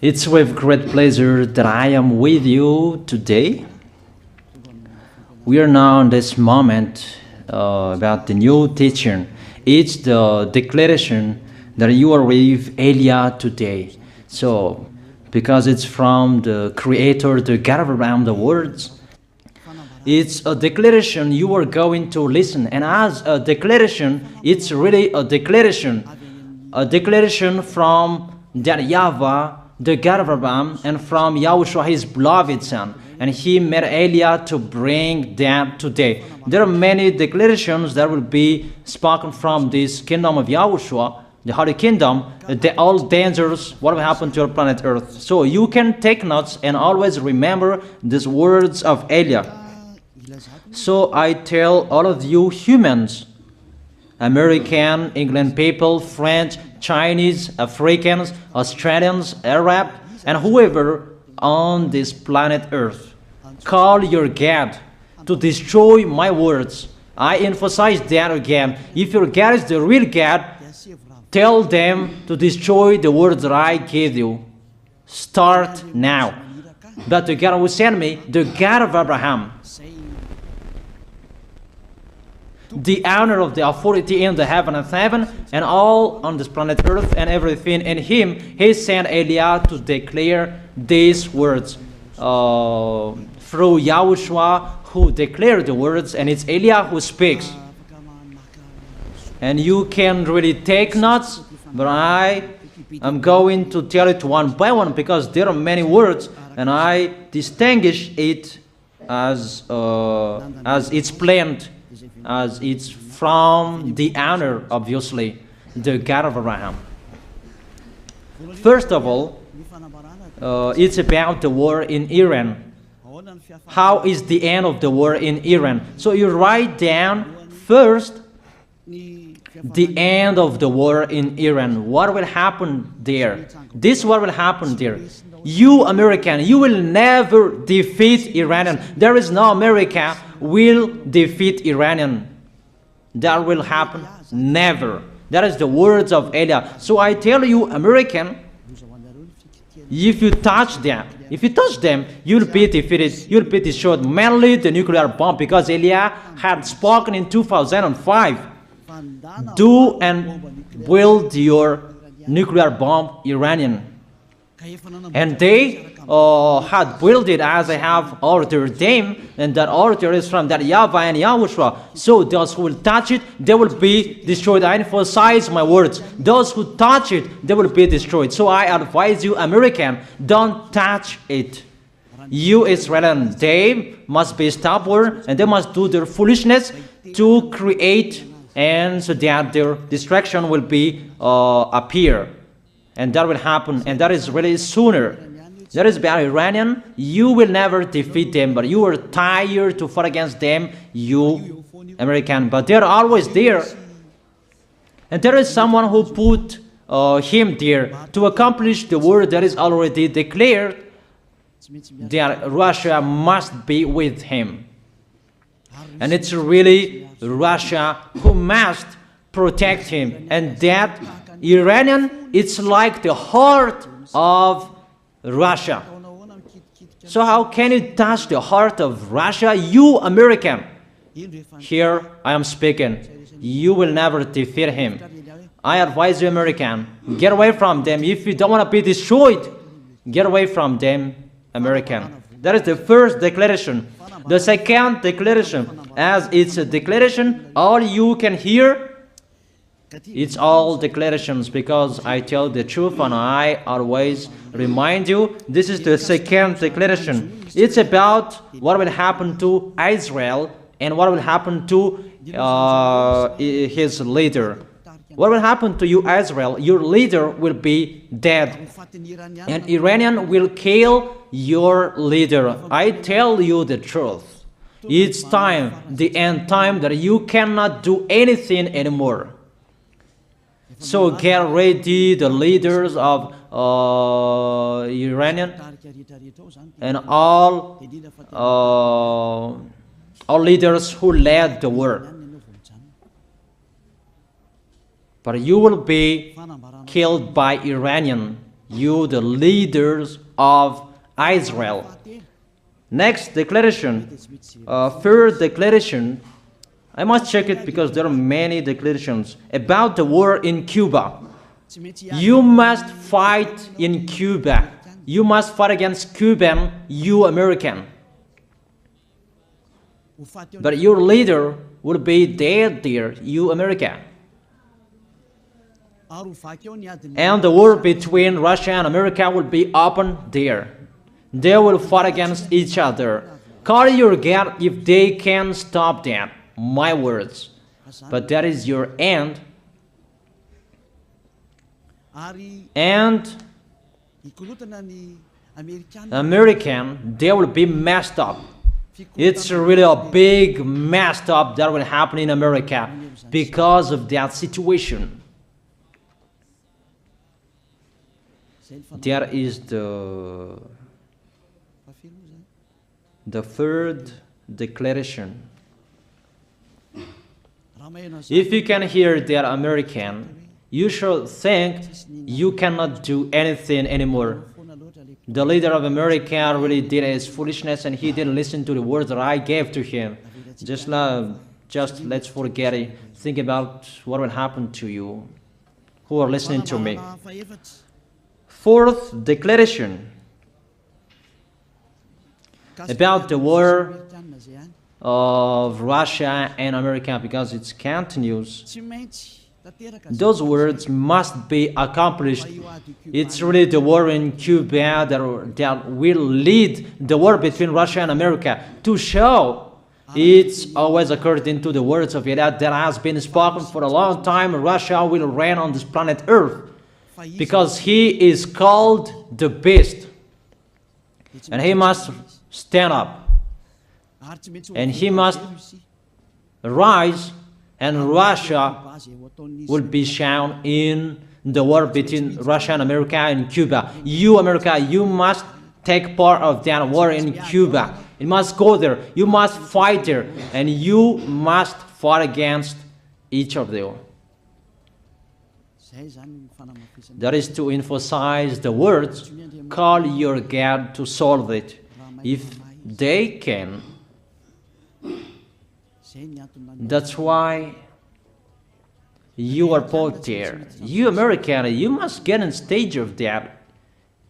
It's with great pleasure that I am with you today. We are now in this moment about the new teaching. It's the declaration that you are with Elia today. So, because it's from the Creator, the God of around the words, it's a declaration you are going to listen. And as a declaration, it's really a declaration from that YAHVAH, the God of Abraham, and from YAHOSHUAH, his beloved son. And he made Elia to bring them today. There are many declarations that will be spoken from this kingdom of YAHOSHUAH, the Holy Kingdom, all dangers, what will happen to your planet Earth. So you can take notes and always remember these words of Elia. So I tell all of you humans, American, England people, French, Chinese, Africans, Australians, Arab, and whoever on this planet Earth, call your God to destroy my words. I emphasize that again. If your God is the real God, tell them to destroy the words that I gave you. Start now. But the God who sent me, the God of Abraham, the honor of the authority in the heaven and all on this planet Earth and everything in him, he sent Elia to declare these words through YAHOSHUAH, who declared the words, and it's Elia who speaks. And you can really take notes, but I am going to tell it one by one because there are many words, and I distinguish it as it's planned, as it's from the honor, obviously, the God of Abraham. First of all, it's about the war in Iran. How is the end of the war in Iran? So you write down first the end of the war in Iran. What will happen there? This what will happen there. You American, you will never defeat Iranian. There is no America will defeat Iranian. That will happen never. That is the words of Elia. So I tell you, American, if you touch them, you'll be defeated, you'll be destroyed. Mainly the nuclear bomb, because Elia had spoken in 2005. Do and build your nuclear bomb, Iranian. And they had built it as I have ordered them, and that order is from that YAHVAH and YAHOSHUAH. So those who will touch it, they will be destroyed. I emphasize my words. Those who touch it, they will be destroyed. So I advise you, American, don't touch it. You Israelis, they must be stubborn, and they must do their foolishness to create, and so that their destruction will be appear. And that will happen, and that is really sooner. That is about Iranian. You will never defeat them, but you are tired to fight against them, you American. But they're always there. And there is someone who put him there to accomplish the word that is already declared, that Russia must be with him. And it's really Russia who must protect him. And that Iranian, it's like the heart of Russia. So how can you touch the heart of Russia? You American. Here I am speaking. You will never defeat him. I advise you, American, get away from them. If you don't want to be destroyed, get away from them, American. That is the first declaration. The second declaration, as it's a declaration, all you can hear, it's all declarations, because I tell the truth and I always remind you, this is the second declaration. It's about what will happen to Israel and what will happen to his leader. What will happen to you, Israel? Your leader will be dead, and Iranian will kill your leader. I tell you the truth. It's time, the end time, that you cannot do anything anymore. So get ready, the leaders of Iranian and all leaders who led the war. But you will be killed by Iranian. you the leaders of Israel. Next declaration, third declaration, I must check it because there are many declarations about the war in Cuba. You must fight in Cuba. You must fight against Cuban, you American. But your leader will be dead there, you America. And the war between Russia and America will be open there. They will fight against each other. Call your God if they can stop that. My words. But that is your end. And American, they will be messed up. It's really a big messed up that will happen in America because of that situation. That is the third declaration. If you can hear that American, you should think you cannot do anything anymore. The leader of America really did his foolishness and he didn't listen to the words that I gave to him. Just let's forget it. Think about what will happen to you who are listening to me. Fourth declaration about the war of Russia and America, because it continues. Those words must be accomplished. It's really the war in Cuba that will lead the war between Russia and America to show it's always according to the words of YAH that has been spoken for a long time. Russia will reign on this planet Earth because he is called the beast and he must stand up and he must rise, and Russia will be shown in the war between Russia and America and Cuba. You, America, you must take part of that war in Cuba. You must go there. You must fight there. And you must fight against each of them. That is to emphasize the words, call your God to solve it. If they can, that's why you are put there. You American, you must get in stage of that.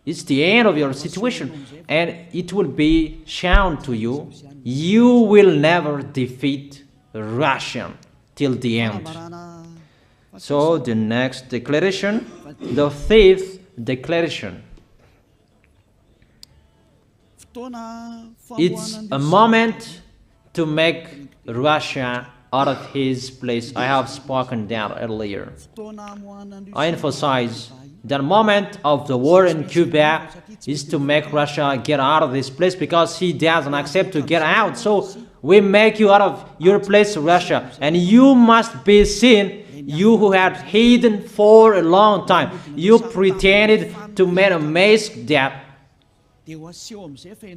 It's the end of your situation and it will be shown to you. You will never defeat Russia till the end. So the next declaration, the fifth declaration. It's a moment to make Russia out of his place. I have spoken that earlier. I emphasize the moment of the war in Cuba is to make Russia get out of this place because he doesn't accept to get out. So we make you out of your place, Russia, and you must be seen. You who had hidden for a long time, you pretended to make a mask that,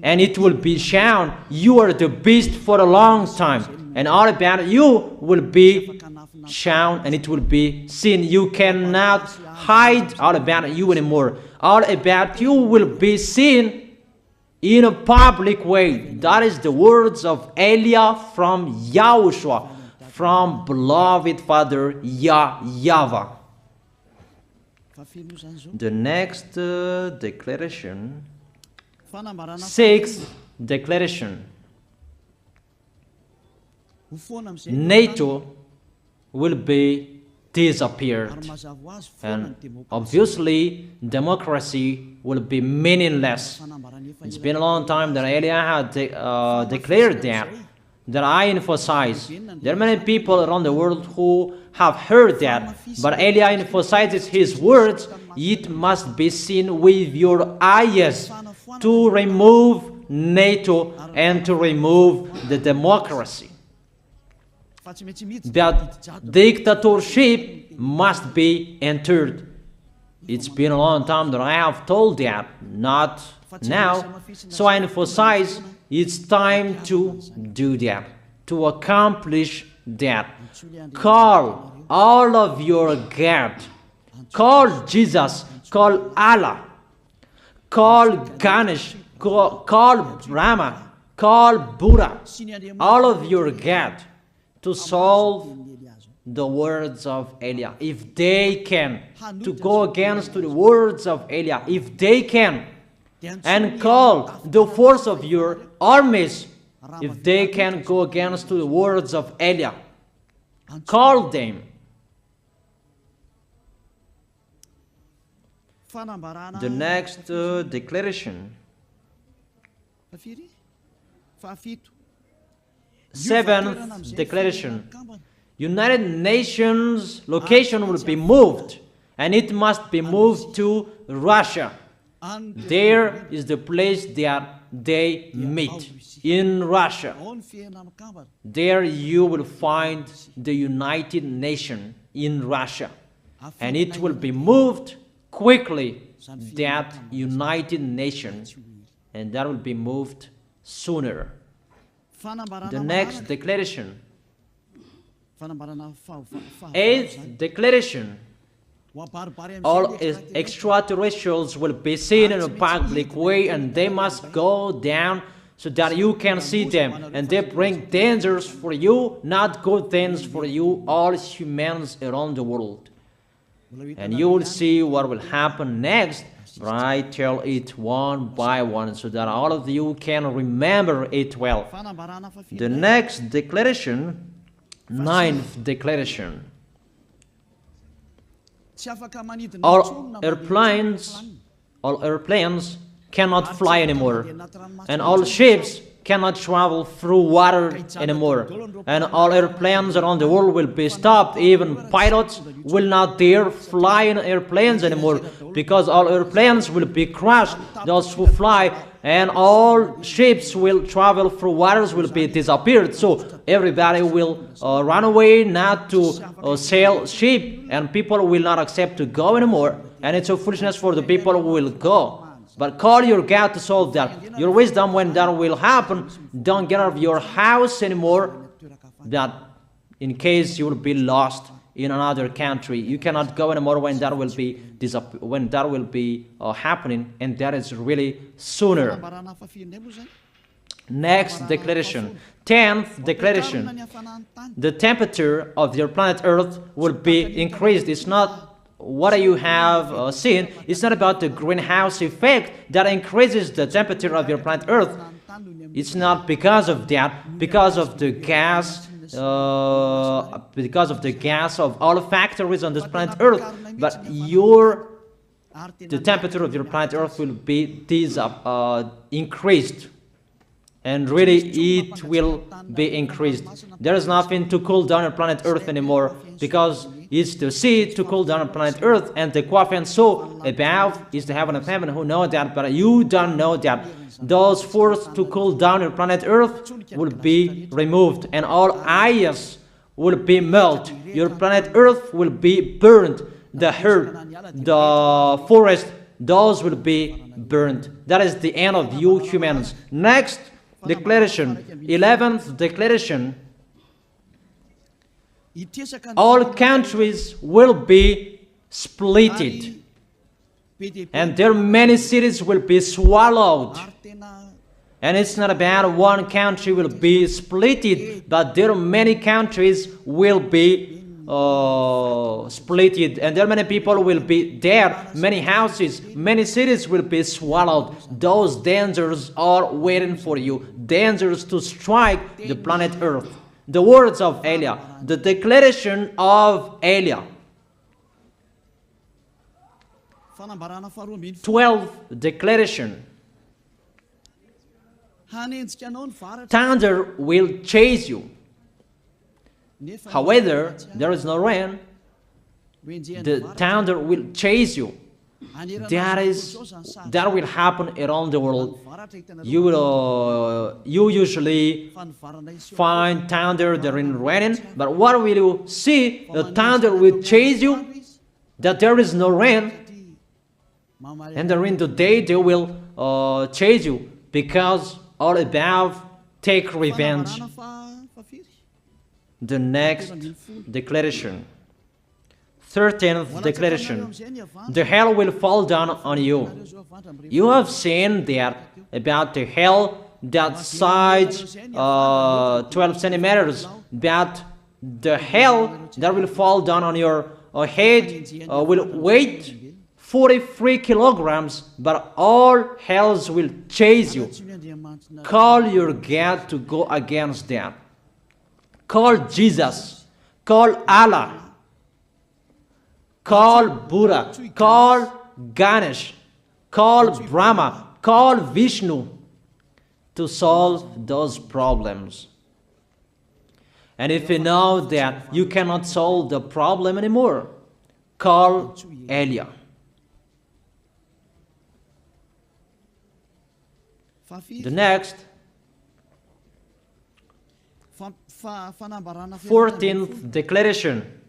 and it will be shown you are the beast for a long time, and all about you will be shown and it will be seen. You cannot hide all about you anymore. All about you will be seen in a public way. That is the words of Elia from YAHOSHUAH, from beloved Father YAHVAH. The next declaration, sixth declaration. NATO will be disappeared, and obviously democracy will be meaningless. It's been a long time that Elia had declared that I emphasize. There are many people around the world who have heard that, but Elia emphasizes his words. It must be seen with your eyes to remove NATO and to remove the democracy. That dictatorship must be entered. It's been a long time that I have told that, not now. So I emphasize it's time to do that, to accomplish that. Call all of your God. Call Jesus. Call Allah. call Ganesh, call Brahma, call Buddha, all of your God, to solve the words of Eliah. If they can, to go against the words of Eliah, if they can, and call the force of your armies, if they can go against the words of Eliah, call them. The next declaration. 7th declaration. United Nations location will be moved, and it must be moved to Russia. There is the place that they meet, in Russia. There you will find the United Nations in Russia, and it will be moved quickly, that United Nations, and that will be moved sooner. The next declaration. 8th declaration. All extraterrestrials will be seen in a public way, and they must go down so that you can see them, and they bring dangers for you, not good things for you, all humans around the world. And you will see what will happen next, but I tell it one by one so that all of you can remember it well. The next declaration, 9th declaration. All airplanes cannot fly anymore, and all ships cannot travel through water anymore, and all airplanes around the world will be stopped. Even pilots will not dare fly in airplanes anymore, because all airplanes will be crushed, those who fly, and all ships will travel through waters will be disappeared. So everybody will run away not to sail ship, and people will not accept to go anymore, and it's a foolishness for the people who will go. But call your God to solve that. Your wisdom when that will happen. Don't get out of your house anymore, that in case you will be lost in another country. You cannot go anymore when that will be happening, and that is really sooner. Next declaration, 10th declaration. The temperature of your planet Earth will be increased. It's not what you have seen. It's not about the greenhouse effect that increases the temperature of your planet Earth. It's not because of that, because of the gas, of all factories on this planet Earth. But the temperature of your planet Earth will be increased, and really it will be increased. There is nothing to cool down your planet Earth anymore, because it's the sea to cool down on planet Earth, and the Quaff and so above is the heaven of heaven, who know that, but you don't know that. Those forces to cool down your planet Earth will be removed, and all ice will be melted. Your planet Earth will be burned. The earth, the forest, those will be burned. That is the end of you humans. Next declaration, 11th declaration. All countries will be splitted, and their many cities will be swallowed. And it's not about one country will be splitted, but there are many countries will be splitted, and there many people will be dead, many houses, many cities will be swallowed. Those dangers are waiting for you, dangers to strike the planet Earth. The words of Eliah, the declaration of Eliah. 12th declaration. Thunder will chase you. However, there is no rain. The thunder will chase you. That will happen around the world. You usually find thunder during raining, but what will you see? The thunder will chase you, that there is no rain, and during the day they will chase you, because all above take revenge. The next declaration, 13th declaration. The hell will fall down on you. You have seen that about the hell that size 12 centimeters, that the hell that will fall down on your head will weight 43 kilograms, but all hells will chase you. Call your God to go against them. Call Jesus. Call Allah. Call Buddha. Call Ganesh. Call Brahma. Call Vishnu to solve those problems. And if you know that you cannot solve the problem anymore, call Elia. The next, 14th declaration.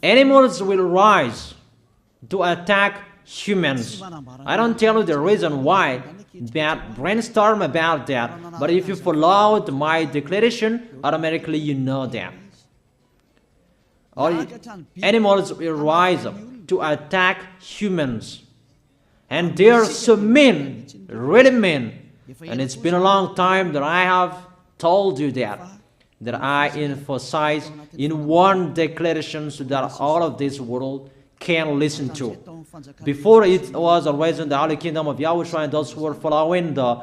Animals will rise to attack humans. I don't tell you the reason why, that brainstorm about that, but if you followed my declaration, automatically you know that. All animals will rise up to attack humans. And they are so mean, really mean. And it's been a long time that I have told you that I emphasize in one declaration so that all of this world can listen to. Before it was always in the Holy Kingdom of YAHOSHUAH, and those who were following the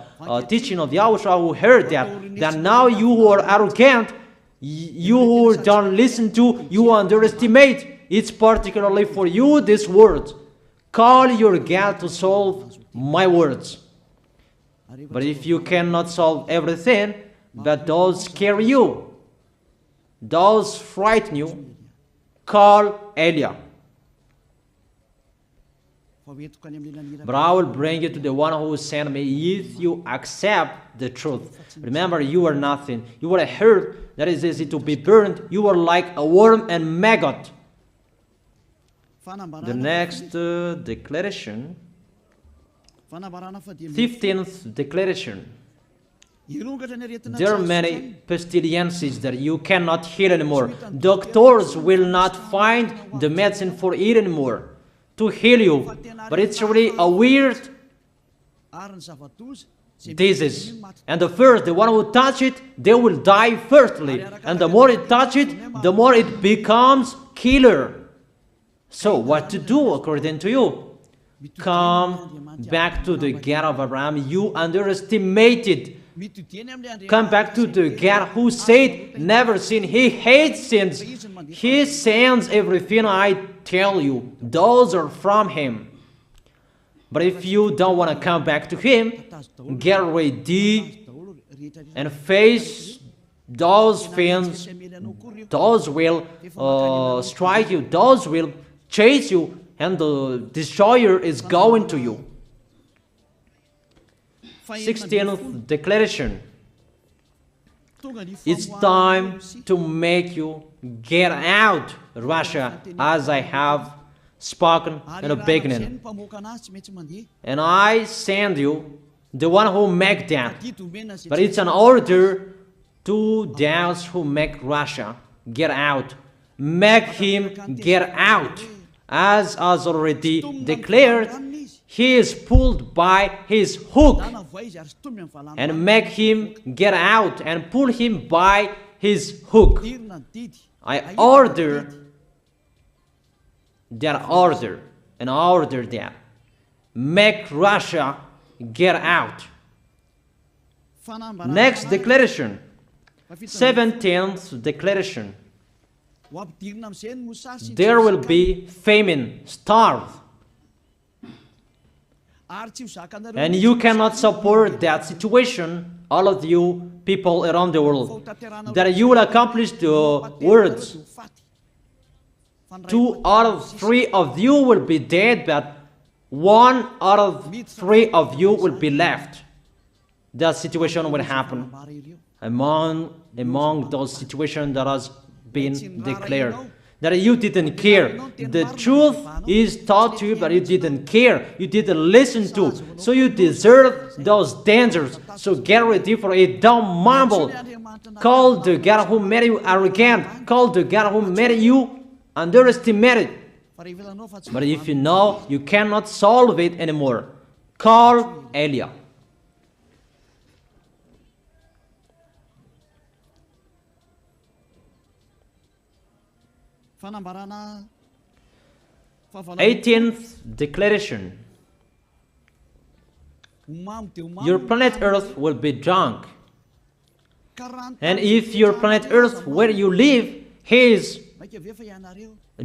teaching of YAHOSHUAH who heard that now you who are arrogant, you who don't listen to, you underestimate. It's particularly for you, this word. Call your God to solve my words. But if you cannot solve everything, but those scare you, those frighten you, call Elia. But I will bring you to the one who sent me if you accept the truth. Remember, you are nothing. You are a herb that is easy to be burned. You are like a worm and maggot. The next declaration, 15th declaration. There are many pestilences that you cannot heal anymore. Doctors will not find the medicine for it anymore to heal you. But it's really a weird disease. And the one who touch it, they will die firstly. And the more it touch it, the more it becomes killer. So what to do according to you? Come back to the God of Abraham. You underestimated. Come back to the God who said, never sin. He hates sins. He sends everything I tell you. Those are from Him. But if you don't want to come back to Him, get ready and face those things. Those will strike you. Those will chase you, and the destroyer is going to you. 16th declaration. It's time to make you get out Russia, as I have spoken in the beginning. And I send you the one who make that. But it's an order to those who make Russia get out. Make him get out. As already declared, he is pulled by his hook, and make him get out and pull him by his hook. I order that order, and order that. Make Russia get out. Next declaration, 17th declaration. There will be famine, starve. And you cannot support that situation, all of you people around the world, that you will accomplish the words. 2 out of 3 of you will be dead, but 1 out of 3 of you will be left. That situation will happen among those situations that has been declared. That you didn't care. The truth is taught to you, but you didn't care. You didn't listen to. So you deserve those dangers. So get ready for it. Don't mumble. Call the God who made you arrogant. Call the God who made you underestimate it. But if you know you cannot solve it anymore, call Eliah. Eighteenth declaration. Your planet Earth will be drunk. And if your planet Earth where you live is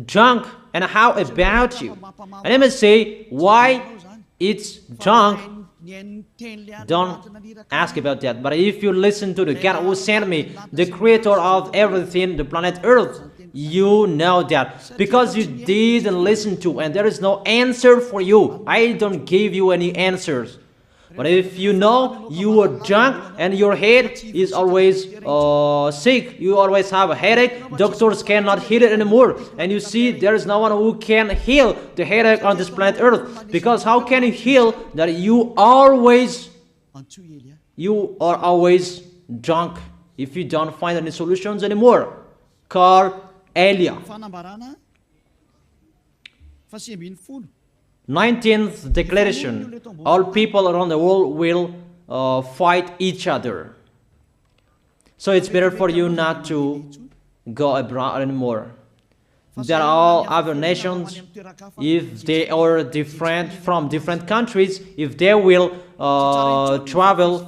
drunk, and how about you? And let me say why it's drunk. Don't ask about that. But if you listen to the God who sent me, the creator of everything, the planet Earth, you know that. Because you didn't listen to, and there is no answer for you. I don't give you any answers. But if you know you are drunk and your head is always sick, you always have a headache, doctors cannot heal it anymore. And you see there is no one who can heal the headache on this planet Earth. Because how can you heal that you are always drunk if you don't find any solutions anymore? Call Eliah. 19th declaration. All people around the world will fight each other. So it's better for you not to go abroad anymore. There are all other nations, if they are different from different countries, if they will travel,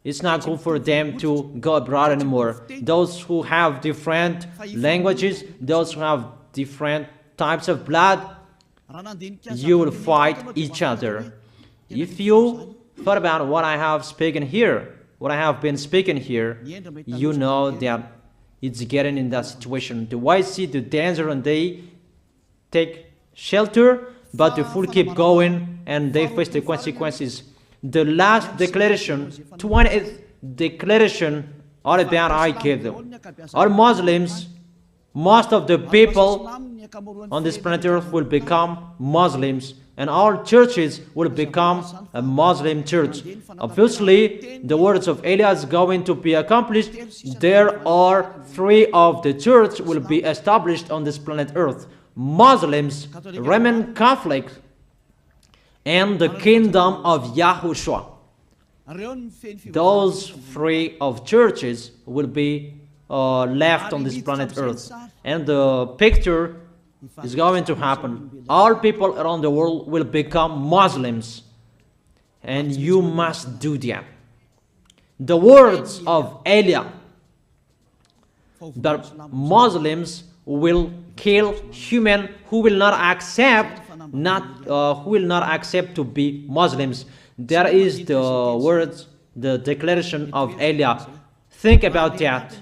it's not good for them to go abroad anymore. Those who have different languages, those who have different types of blood, you will fight each other. If you thought about what I have spoken here, what I have been speaking here, you know that it's getting in that situation. The wise see the danger and they take shelter, but the fool keep going and they face the consequences. The last declaration, 20th declaration, all about I gave them. All Muslims, most of the people on this planet Earth will become Muslims, and all churches will become a Muslim church. Obviously, the words of Eliah is going to be accomplished. There are 3 of the church will be established on this planet Earth: Muslims, Roman Catholics, and the kingdom of YAHOSHUAH. Those 3 of churches will be left on this planet Earth, and the picture is going to happen. All people around the world will become Muslims, and you must do that. The words of Eliah, that Muslims will kill human who will not accept to be Muslims. That is the words, the declaration of Eliah. Think about that.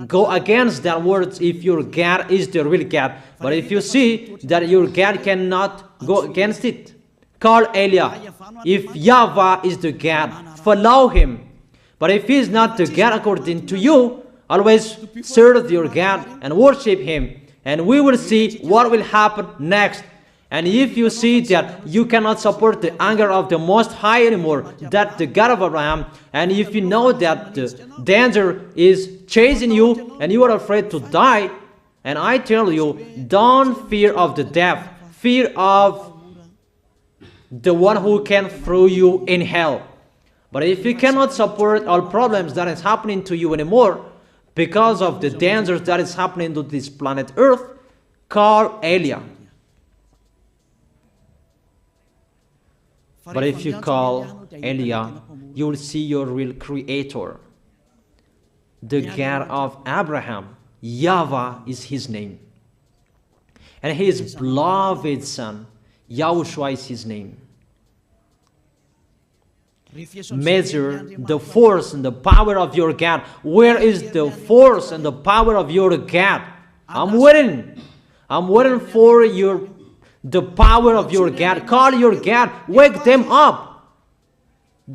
Go against that words if your God is the real God. But if you see that your God cannot go against it, call Eliah. If YAHVAH is the God, follow him. But if he is not the God according to you, always serve your God and worship him. And we will see what will happen next. And if you see that you cannot support the anger of the Most High anymore, that the God of Abraham, and if you know that the danger is chasing you and you are afraid to die, and I tell you, don't fear of the death, fear of the one who can throw you in hell. But if you cannot support all problems that is happening to you anymore, because of the dangers that is happening to this planet Earth, call Eliah. But if you call Eliah, you will see your real creator, the God of Abraham. YAHVAH is his name. And his beloved son, YAHOSHUAH is his name. Measure the force and the power of your God. Where is the force and the power of your God? I'm waiting. I'm waiting for the power of your God. Call your God. Wake them up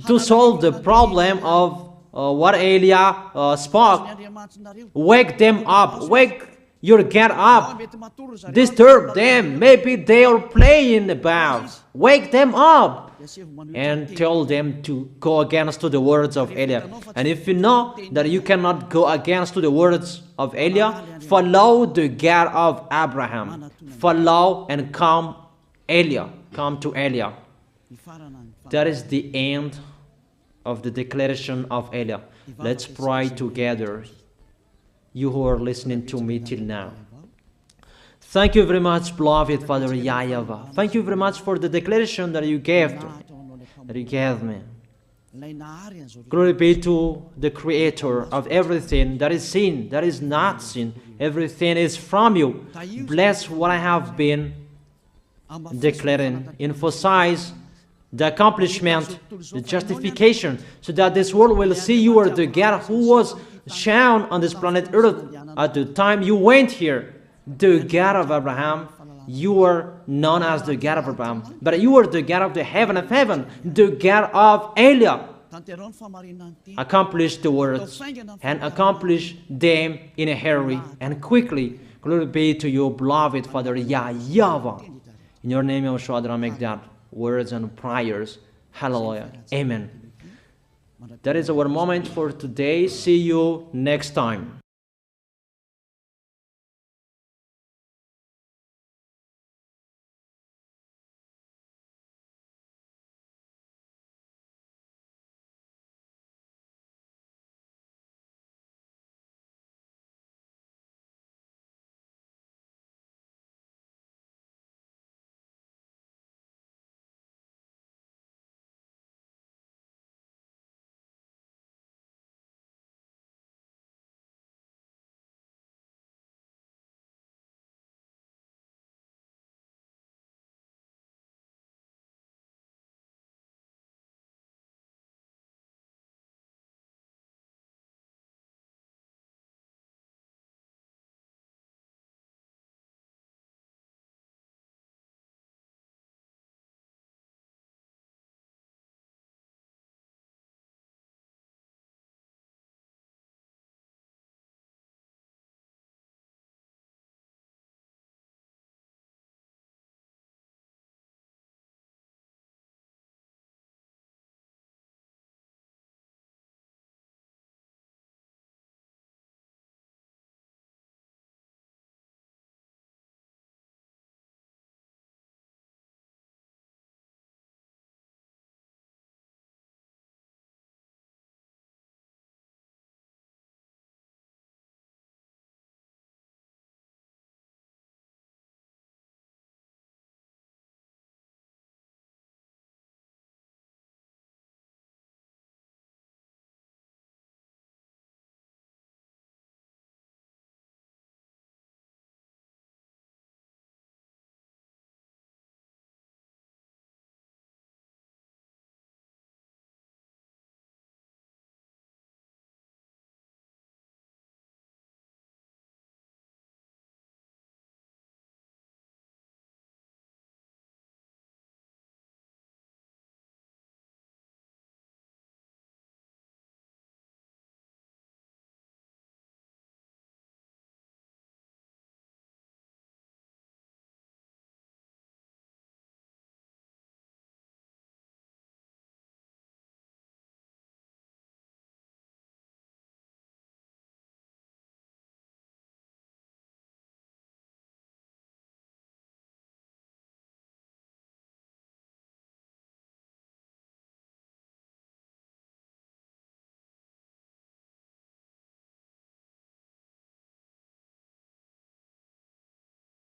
to solve the problem of what Eliah spoke. Wake them up. Wake your God up. Disturb them. Maybe they are playing about. Wake them up and tell them to go against to the words of Eliah. And if you know that you cannot go against to the words of Eliah, follow the God of Abraham. Follow and come Eliah. Come to Eliah. That is the end of the declaration of Eliah. Let's pray together, you who are listening to me till now. Thank you very much, beloved Father YAHVAH. Thank you very much for the declaration that you gave me. Glory be to the Creator of everything that is seen, that is not seen. Everything is from you. Bless what I have been declaring. Emphasize the accomplishment, the justification, so that this world will see you are the God who was shown on this planet Earth at the time you went here. The God of Abraham. You are known as the God of Abraham, but you are the God of the heaven of heaven, the God of Eliah. Accomplish the words and accomplish them in a hurry and quickly. Glory be to you, beloved Father YAHVAH. In your name, YAHOSHUAH, I make that words and prayers. Hallelujah. Amen. That is our moment for today. See you next time.